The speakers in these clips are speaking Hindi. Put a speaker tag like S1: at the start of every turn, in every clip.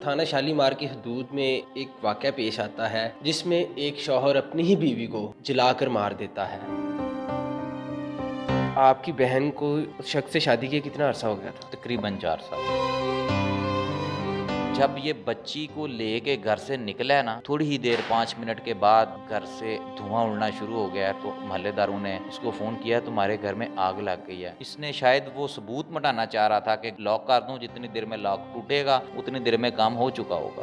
S1: थाना शालीमार की हदूद में एक वाक़या पेश आता है जिसमें एक शौहर अपनी ही बीवी को जलाकर मार देता है। आपकी बहन को उस शख्स से शादी किए कितना अरसा हो गया था?
S2: तकरीबन 4 साल। जब ये बच्ची को लेके घर से निकला है ना, थोड़ी ही देर 5 मिनट के बाद घर से धुआं उड़ना शुरू हो गया है। तो मोहल्लेदारों ने इसको फ़ोन किया, तुम्हारे घर में आग लग गई है। इसने शायद वो सबूत मिटाना चाह रहा था कि लॉक कर दूं, जितनी देर में लॉक टूटेगा उतनी देर में काम हो चुका होगा।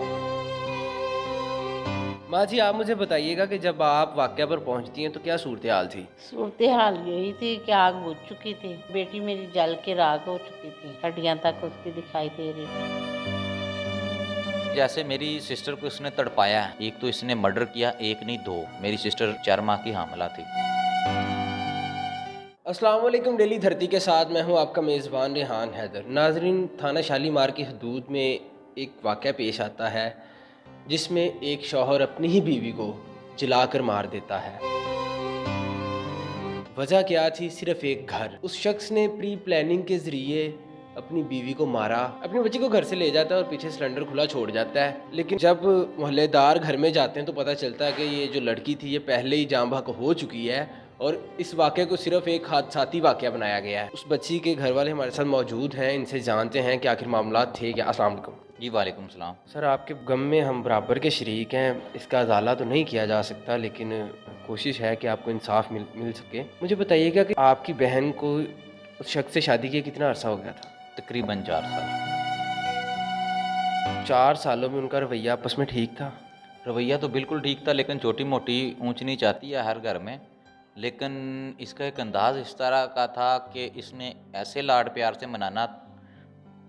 S1: माँ जी, आप मुझे बताइएगा कि जब आप वाक़या पर पहुँचती हैं तो क्या सूरत हाल थी?
S3: सूरत हाल यही थी कि आग बुझ चुकी थी। बेटी मेरी जल के राख हो चुकी थी, हड्डियां तक उसकी दिखाई दे रही थी।
S2: जैसे मेरी सिस्टर को इसने तड़पाया है, एक तो इसने मर्डर किया, एक नहीं 2। मेरी सिस्टर 4 माह की हामिला थी।
S1: अस्सलाम वालेकुम। डेली धरती के साथ मैं हूँ आपका मेज़बान रेहान हैदर। नाज़रीन, थाना शालीमार की हदूद में एक वाक़या पेश आता है जिसमें एक शौहर अपनी ही बीवी को जलाकर मार देता है। वजह क्या थी? सिर्फ एक घर। उस शख्स ने प्री प्लानिंग के ज़रिए अपनी बीवी को मारा, अपनी बच्ची को घर से ले जाता है और पीछे सिलेंडर खुला छोड़ जाता है। लेकिन जब मोहल्लेदार घर में जाते हैं तो पता चलता है कि ये जो लड़की थी ये पहले ही जाँ बहक हो चुकी है और इस वाक़े को सिर्फ एक हादसाती वाक़या बनाया गया है। उस बच्ची के घर वाले हमारे साथ मौजूद हैं, इनसे जानते हैं कि आखिर मामला थे क्या। अस्सलाम वालेकुम।
S2: जी वालेकुम सलाम।
S1: सर, आपके गम में हम बराबर के शरीक हैं। इसका अज़ाला तो नहीं किया जा सकता, लेकिन कोशिश है कि आपको इंसाफ मिल सके। मुझे बताइएगा कि आपकी बहन को उस शख्स से शादी किए कितना अरसा हो गया था?
S2: तकरीबन 4 साल।
S1: 4 सालों में उनका रवैया आपस में ठीक था?
S2: रवैया तो बिल्कुल ठीक था, लेकिन छोटी मोटी ऊंच नीच आती है हर घर में। लेकिन इसका एक अंदाज़ इस तरह का था कि इसने ऐसे लाड प्यार से मनाना।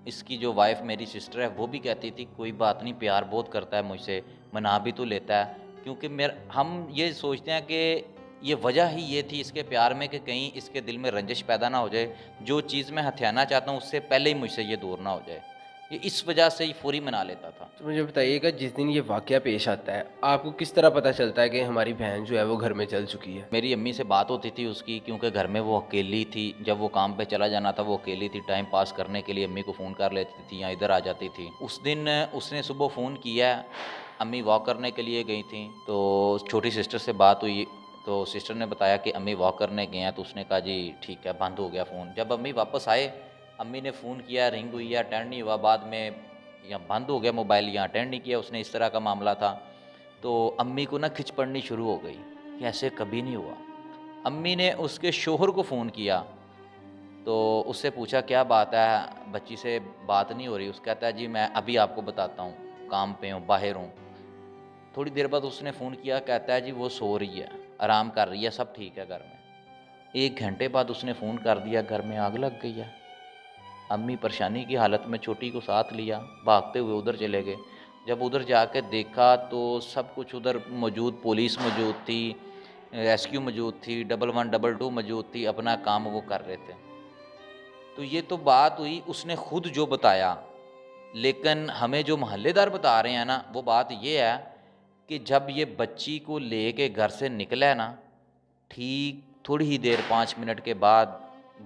S2: इसकी जो वाइफ मेरी सिस्टर है वो भी कहती थी कोई बात नहीं, प्यार बहुत करता है मुझसे, मना भी तो लेता है। क्योंकि हम ये सोचते हैं कि ये वजह ही ये थी इसके प्यार में कि कहीं इसके दिल में रंजिश पैदा ना हो जाए, जो चीज़ मैं हथियाना चाहता हूँ उससे पहले ही मुझसे ये दूर ना हो जाए। ये इस वजह से ही पूरी मना लेता था।
S1: तो मुझे बताइएगा, जिस दिन ये वाक़या पेश आता है आपको किस तरह पता चलता है कि हमारी बहन जो है वो घर में जल चुकी है?
S2: मेरी अम्मी से बात होती थी उसकी, क्योंकि घर में वो अकेली थी। जब वो काम पे चला जाना था वो अकेली थी, टाइम पास करने के लिए अम्मी को फ़ोन कर लेती थी या इधर आ जाती थी। उस दिन उसने सुबह फ़ोन किया, अम्मी वॉक करने के लिए गई थी, तो छोटी सिस्टर से बात हुई। तो सिस्टर ने बताया कि अम्मी वॉक करने गए हैं। तो उसने कहा जी ठीक है, बंद हो गया फ़ोन। जब अम्मी वापस आए, अम्मी ने फ़ोन किया, रिंग हुई या अटेंड नहीं हुआ, बाद में या बंद हो गया मोबाइल या अटेंड नहीं किया उसने, इस तरह का मामला था। तो अम्मी को ना खिंच पड़नी शुरू हो गई कि ऐसे कभी नहीं हुआ। अम्मी ने उसके शोहर को फ़ोन किया, तो उससे पूछा क्या बात है, बच्ची से बात नहीं हो रही। उसका कहता है जी मैं अभी आपको बताता हूँ, काम पे हूँ, बाहर हूँ। थोड़ी देर बाद उसने फ़ोन किया, कहता है जी वो सो रही है, आराम कर रही है, सब ठीक है घर में। 1 घंटे बाद उसने फ़ोन कर दिया, घर में आग लग गई है। अम्मी परेशानी की हालत में छोटी को साथ लिया, भागते हुए उधर चले गए। जब उधर जाकर देखा तो सब कुछ उधर मौजूद, पुलिस मौजूद थी, रेस्क्यू मौजूद थी, 1122 मौजूद थी, अपना काम वो कर रहे थे। तो ये तो बात हुई उसने खुद जो बताया, लेकिन हमें जो मोहल्लेदार बता रहे हैं ना, वो बात ये है कि जब ये बच्ची को लेके घर से निकला है ना, ठीक थोड़ी ही देर 5 मिनट के बाद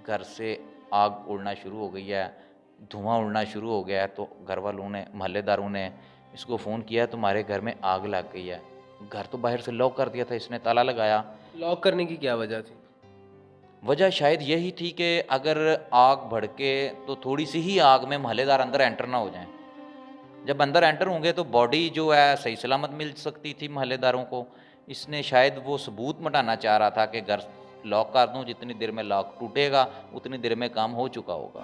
S2: घर से आग उड़ना शुरू हो गई है, धुआं उड़ना शुरू हो गया है। तो घर वालों ने, मोहल्लेदारों ने इसको फ़ोन किया, तुम्हारे घर में आग लग गई है। घर तो बाहर से लॉक कर दिया था इसने, ताला लगाया।
S1: लॉक करने की क्या वजह थी?
S2: वजह शायद यही थी कि अगर आग भड़के तो थोड़ी सी ही आग में मोहल्लेदार अंदर एंटर ना हो जाएं। जब अंदर एंटर होंगे तो बॉडी जो है सही सलामत मिल सकती थी मोहल्लेदारों को। इसने शायद वो सबूत मिटाना चाह रहा था कि घर लॉक कर दूं, जितनी देर में लॉक टूटेगा उतनी देर में काम हो चुका होगा।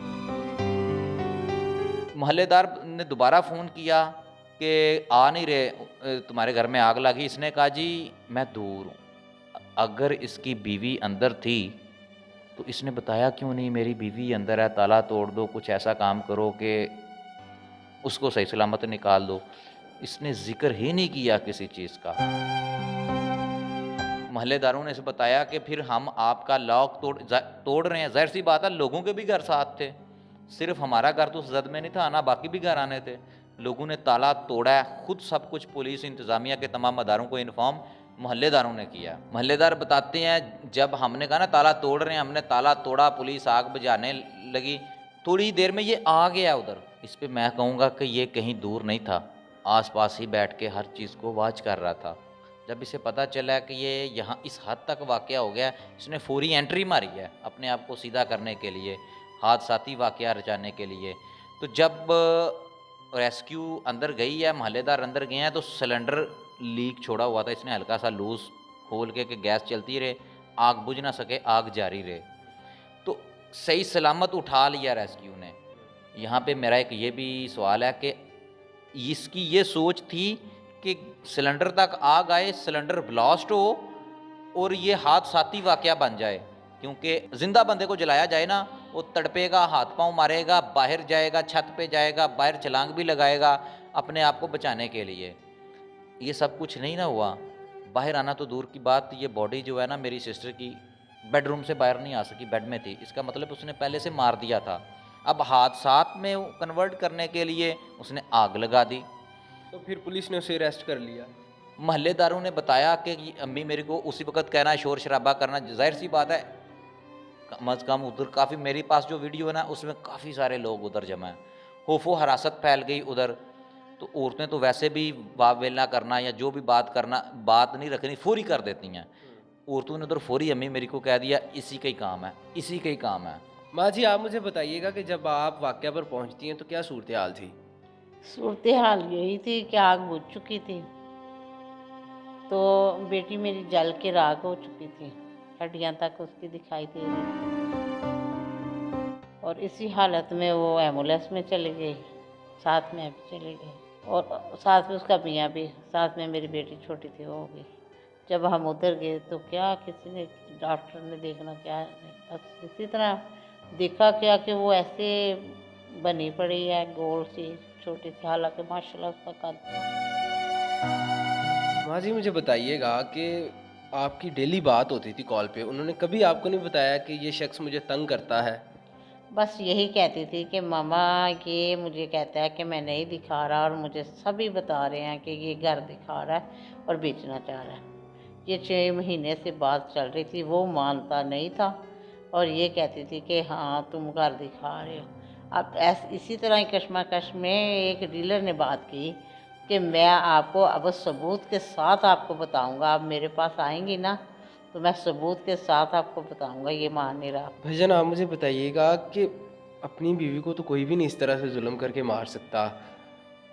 S2: मोहल्लेदार ने दोबारा फ़ोन किया कि आ नहीं रहे, तुम्हारे घर में आग लगी। इसने कहा जी मैं दूर हूँ। अगर इसकी बीवी अंदर थी तो इसने बताया क्यों नहीं, मेरी बीवी अंदर है, ताला तोड़ दो, कुछ ऐसा काम करो कि उसको सही सलामत निकाल दो। इसने जिक्र ही नहीं किया किसी चीज़ का। मोहल्लेदारों ने इसे बताया कि फिर हम आपका लॉक तोड़ रहे हैं। ज़ाहिर सी बात है, लोगों के भी घर साथ थे, सिर्फ हमारा घर तो जद में नहीं था, आना बाकी भी घर आने थे। लोगों ने ताला तोड़ा है, खुद सब कुछ पुलिस इंतज़ामिया के तमाम अदारों को इन्फॉर्म मोहल्लेदारों ने किया। मोहल्लेदार बताते हैं जब हमने कहा ना ताला तोड़ रहे हैं, हमने ताला तोड़ा, पुलिस आग बुझाने लगी, थोड़ी देर में ये आ गया उधर। इस पे मैं कहूँगा कि ये कहीं दूर नहीं था, आसपास ही बैठ के हर चीज़ को वॉच कर रहा था। जब इसे पता चला कि ये यहाँ इस हद तक वाक़या हो गया, इसने फौरी एंट्री मारी है अपने आप को सीधा करने के लिए, हादसाती वाक़या रचाने के लिए। तो जब रेस्क्यू अंदर गई है, मोहल्लेदार अंदर गए हैं, तो सिलेंडर लीक छोड़ा हुआ था, इसने हल्का सा लूज़ खोल के कि गैस चलती रहे, आग बुझ ना सके, आग जारी रहे। तो सही सलामत उठा लिया रेस्क्यू ने। यहाँ पे मेरा एक ये भी सवाल है कि इसकी ये सोच थी कि सिलेंडर तक आग आए, सिलेंडर ब्लास्ट हो और ये हादसाती वाक़या बन जाए, क्योंकि ज़िंदा बंदे को जलाया जाए ना, वो तड़पेगा, हाथ पांव मारेगा, बाहर जाएगा, छत पे जाएगा, बाहर छलांग भी लगाएगा अपने आप को बचाने के लिए। ये सब कुछ नहीं ना हुआ। बाहर आना तो दूर की बात, ये बॉडी जो है ना मेरी सिस्टर की, बेडरूम से बाहर नहीं आ सकी, बेड में थी। इसका मतलब उसने पहले से मार दिया था। अब हादसात में कन्वर्ट करने के लिए उसने आग लगा दी।
S1: तो फिर पुलिस ने उसे अरेस्ट कर लिया।
S2: मोहल्लेदारों ने बताया कि अम्मी मेरे को उसी वक्त कहना, शोर शराबा करना, जाहिर सी बात है, कम अज़ कम उधर काफ़ी, मेरे पास जो वीडियो है ना उसमें काफ़ी सारे लोग उधर जमा हैं, खौफो हरासत फैल गई उधर। तो औरतें तो वैसे भी वावेला करना या जो भी बात करना, बात नहीं रखनी, फौरी कर देती हैं। औरतों ने उधर फौरी अम्मी मेरी को कह दिया इसी का ही काम है, इसी का ही काम है।
S1: माँ जी, आप मुझे बताइएगा कि जब आप वाक़या पर पहुँचती हैं तो क्या सूरत हाल थी?
S3: सूरत हाल यही थी कि आग बुझ चुकी थी, तो बेटी मेरी जल के राख हो चुकी थी, हड्डियां तक उसकी दिखाई दे रही थी। और इसी हालत में वो एम्बुलेंस में चली गई, साथ में भी चली गई, और साथ में उसका मियाँ भी, साथ में मेरी बेटी छोटी थी वो हो गई। जब हम उधर गए तो क्या किसी ने, डॉक्टर ने देखना क्या नहीं, बस इसी तरह देखा क्या कि वो ऐसे बनी पड़ी है, गोल सी छोटी सी, हालांकि माशाल्लाह उसका कद।
S1: माँ जी, मुझे बताइएगा कि आपकी डेली बात होती थी कॉल पे, उन्होंने कभी आपको नहीं बताया कि ये शख्स मुझे तंग करता है?
S3: बस यही कहती थी कि मामा ये मुझे कहता है कि मैं नहीं दिखा रहा, और मुझे सभी बता रहे हैं कि ये घर दिखा रहा है और बेचना चाह रहा है। ये 6 महीने से बात चल रही थी, वो मानता नहीं था और ये कहती थी कि हाँ तुम घर दिखा रहे हो। अब इसी तरह ही कशमकश में एक डीलर ने बात की कि मैं आपको अब सबूत के साथ आपको बताऊंगा, आप मेरे पास आएंगी ना तो मैं सबूत के साथ आपको बताऊंगा। ये मान नहीं रहा।
S1: भाईजान, आप मुझे बताइएगा कि अपनी बीवी को तो कोई भी नहीं इस तरह से जुल्म करके मार सकता।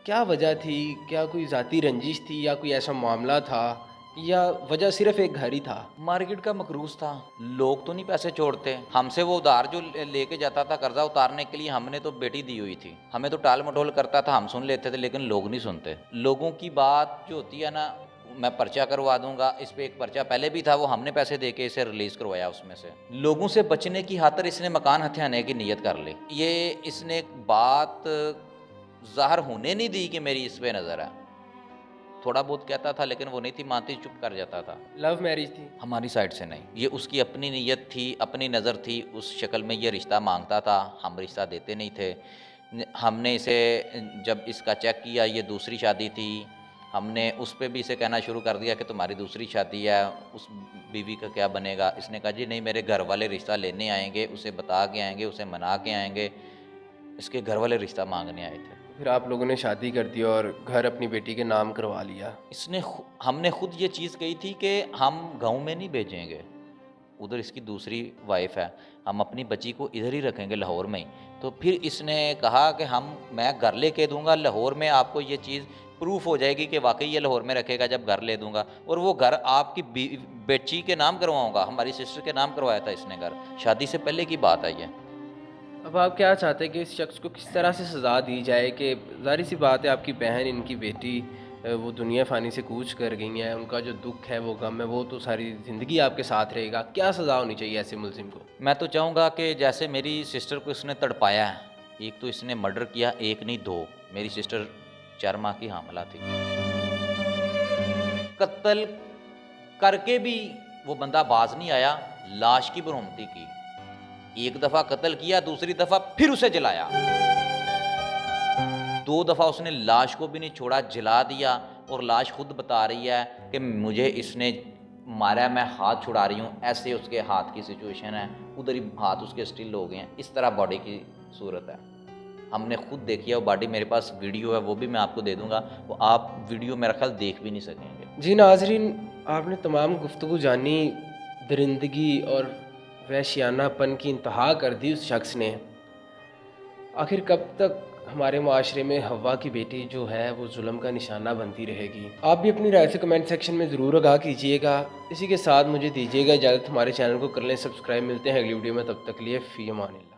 S1: क्या वजह थी? क्या कोई ज़ाती रंजिश थी या कोई ऐसा मामला था, या वजह सिर्फ़ एक घर ही था?
S2: मार्केट का मकरूज था, लोग तो नहीं पैसे छोड़ते। हमसे वो उधार जो लेके जाता था कर्जा उतारने के लिए, हमने तो बेटी दी हुई थी, हमें तो टाल मटोल करता था, हम सुन लेते थे, लेकिन लोग नहीं सुनते। लोगों की बात जो होती है ना, मैं पर्चा करवा दूंगा, इस पे एक पर्चा पहले भी था, वो हमने पैसे दे के इसे रिलीज करवाया। उसमें से लोगों से बचने की खातिर इसने मकान हथियाने की नीयत कर ली। ये इसने बात ज़ाहिर होने नहीं दी कि मेरी इस पे नज़र है। थोड़ा बहुत कहता था लेकिन वो नहीं थी मानती, चुप कर जाता था।
S1: लव मैरिज थी?
S2: हमारी साइड से नहीं, ये उसकी अपनी नीयत थी, अपनी नज़र थी, उस शक्ल में ये रिश्ता मांगता था, हम रिश्ता देते नहीं थे। हमने इसे जब इसका चेक किया ये दूसरी शादी थी, हमने उस पर भी इसे कहना शुरू कर दिया कि तुम्हारी दूसरी शादी है, उस बीवी का क्या बनेगा। इसने कहा जी नहीं, मेरे घर वाले रिश्ता लेने आएंगे, उसे बता के आएंगे, उसे मना के आएंगे। इसके घर वाले रिश्ता मांगने आए थे।
S1: फिर आप लोगों ने शादी कर दी और घर अपनी बेटी के नाम करवा लिया?
S2: हमने खुद ये चीज़ कही थी कि हम गांव में नहीं भेजेंगे, उधर इसकी दूसरी वाइफ है, हम अपनी बच्ची को इधर ही रखेंगे लाहौर में ही। तो फिर इसने कहा कि मैं घर लेके दूंगा लाहौर में, आपको ये चीज़ प्रूफ हो जाएगी कि वाकई ये लाहौर में रखेगा जब घर ले दूंगा, और वो घर आपकी बच्ची के नाम करवाऊंगा। हमारी सिस्टर के नाम करवाया था इसने घर, शादी से पहले की बात है ये।
S1: अब आप क्या चाहते हैं कि इस शख्स को किस तरह से सज़ा दी जाए? कि ज़ाहिर सी बात है, आपकी बहन, इनकी बेटी, वो दुनिया फ़ानी से कूच कर गई हैं, उनका जो दुख है, वो गम है, वो तो सारी ज़िंदगी आपके साथ रहेगा। क्या सज़ा होनी चाहिए ऐसे मुलजिम को?
S2: मैं तो चाहूँगा कि जैसे मेरी सिस्टर को इसने तड़पाया है, एक तो इसने मर्डर किया, एक नहीं दो। मेरी सिस्टर 4 माह की हामला थी, कत्ल करके भी वो बंदा बाज नहीं आया, लाश की बरहमती की। एक दफ़ा कत्ल किया, दूसरी दफ़ा फिर उसे जलाया, 2 दफ़ा उसने लाश को भी नहीं छोड़ा, जला दिया। और लाश खुद बता रही है कि मुझे इसने मारा, मैं हाथ छुड़ा रही हूँ, ऐसे उसके हाथ की सिचुएशन है, उधर ही हाथ उसके स्टिल हो गए हैं, इस तरह बॉडी की सूरत है। हमने खुद देखी है वो बॉडी, मेरे पास वीडियो है, वो भी मैं आपको दे दूंगा, वो आप वीडियो मेरा ख्याल देख भी नहीं सकेंगे।
S1: जी नाजरीन, आपने तमाम गुफ्तगू जानी, दरिंदगी और वहशियानापन की इंतहा कर दी उस शख्स ने। आखिर कब तक हमारे माशरे में हवा की बेटी जो है वो जुल्म का निशाना बनती रहेगी? आप भी अपनी राय से कमेंट सेक्शन में ज़रूर आगाह कीजिएगा। इसी के साथ मुझे दीजिएगा इजाज़त, हमारे चैनल को कर लें सब्सक्राइब। मिलते हैं अगली वीडियो में, तब तक लिए फ़ी अमानिल्लाह।